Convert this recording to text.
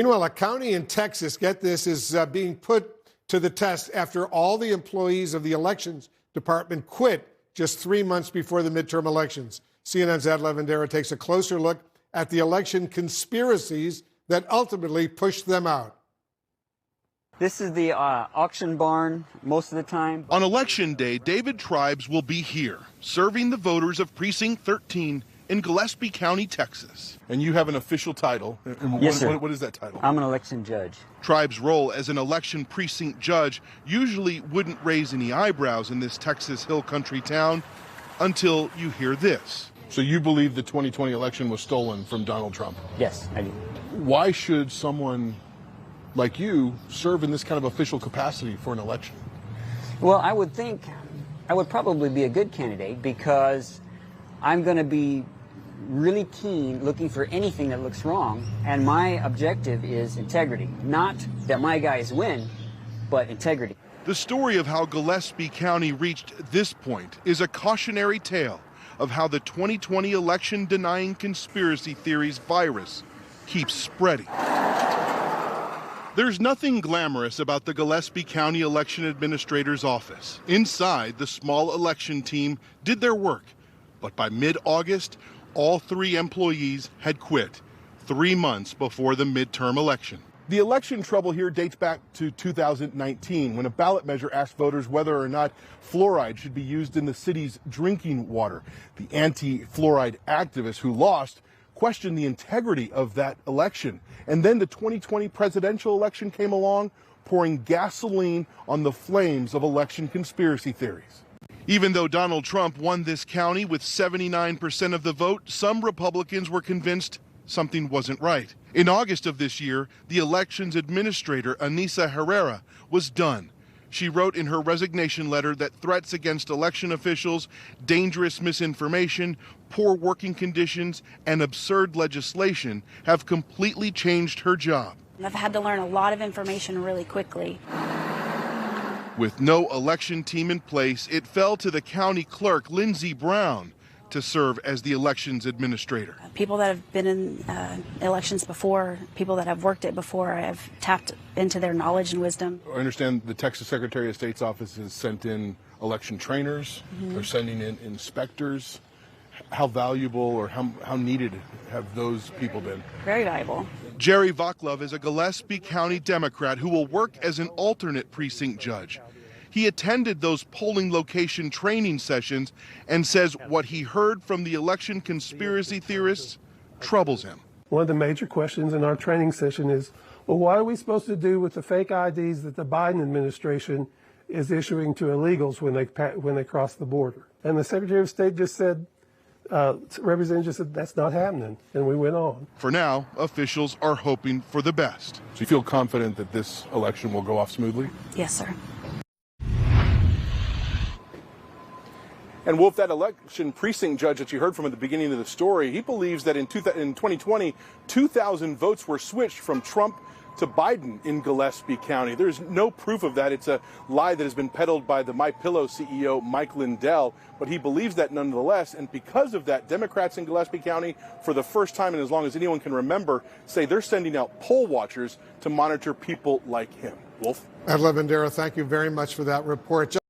Meanwhile, a county in Texas, get this, is being put to the test after all the employees of the elections department quit just 3 months before the midterm elections. CNN's Lavandera takes a closer look at the election conspiracies that ultimately pushed them out. This is the auction barn most of the time. On Election Day, David Tribes will be here, serving the voters of Precinct 13 in Gillespie County, Texas. And you have an official title. Yes, sir. What is that title? I'm an election judge. Tribes' role as an election precinct judge usually wouldn't raise any eyebrows in this Texas hill country town until you hear this. So you believe the 2020 election was stolen from Donald Trump? Yes, I do. Why should someone like you serve in this kind of official capacity for an election? Well, I would think I would probably be a good candidate because I'm going to be really keen looking for anything that looks wrong, and my objective is integrity. Not that my guys win, but integrity. The story of how Gillespie County reached this point is a cautionary tale of how the 2020 election denying conspiracy theories virus keeps spreading. There's nothing glamorous about the Gillespie County Election Administrator's office. Inside, the small election team did their work, but by mid-August, all 3 employees had quit 3 months before the midterm election. The election trouble here dates back to 2019, when a ballot measure asked voters whether or not fluoride should be used in the city's drinking water. The anti-fluoride activists who lost questioned the integrity of that election. And then the 2020 presidential election came along, pouring gasoline on the flames of election conspiracy theories. Even though Donald Trump won this county with 79% of the vote, some Republicans were convinced something wasn't right. In August of this year, the elections administrator, Anissa Herrera, was done. She wrote in her resignation letter that threats against election officials, dangerous misinformation, poor working conditions, and absurd legislation have completely changed her job. I've had to learn a lot of information really quickly. With no election team in place, it fell to the county clerk, Lindsey Brown, to serve as the elections administrator. People that have been in elections before, people that have worked it before, I've tapped into their knowledge and wisdom. I understand the Texas Secretary of State's office has sent in election trainers. They're sending in inspectors. How valuable or how needed have those people been? Very valuable. Jerry Vaclav is a Gillespie County Democrat who will work as an alternate precinct judge. He attended those polling location training sessions and says what he heard from the election conspiracy theorists troubles him. One of the major questions in our training session is, well, what are we supposed to do with the fake IDs that the Biden administration is issuing to illegals when they cross the border? And the Secretary of State just said, Representative just said, that's not happening, and we went on. For now, officials are hoping for the best. So you feel confident that this election will go off smoothly? Yes, sir. And Wolf, that election precinct judge that you heard from at the beginning of the story, he believes that in 2020, 2,000 votes were switched from Trump to Biden in Gillespie County. There's no proof of that. It's a lie that has been peddled by the MyPillow CEO, Mike Lindell, but he believes that nonetheless. And because of that, Democrats in Gillespie County, for the first time and as long as anyone can remember, say they're sending out poll watchers to monitor people like him. Wolf? Lavandera, thank you very much for that report.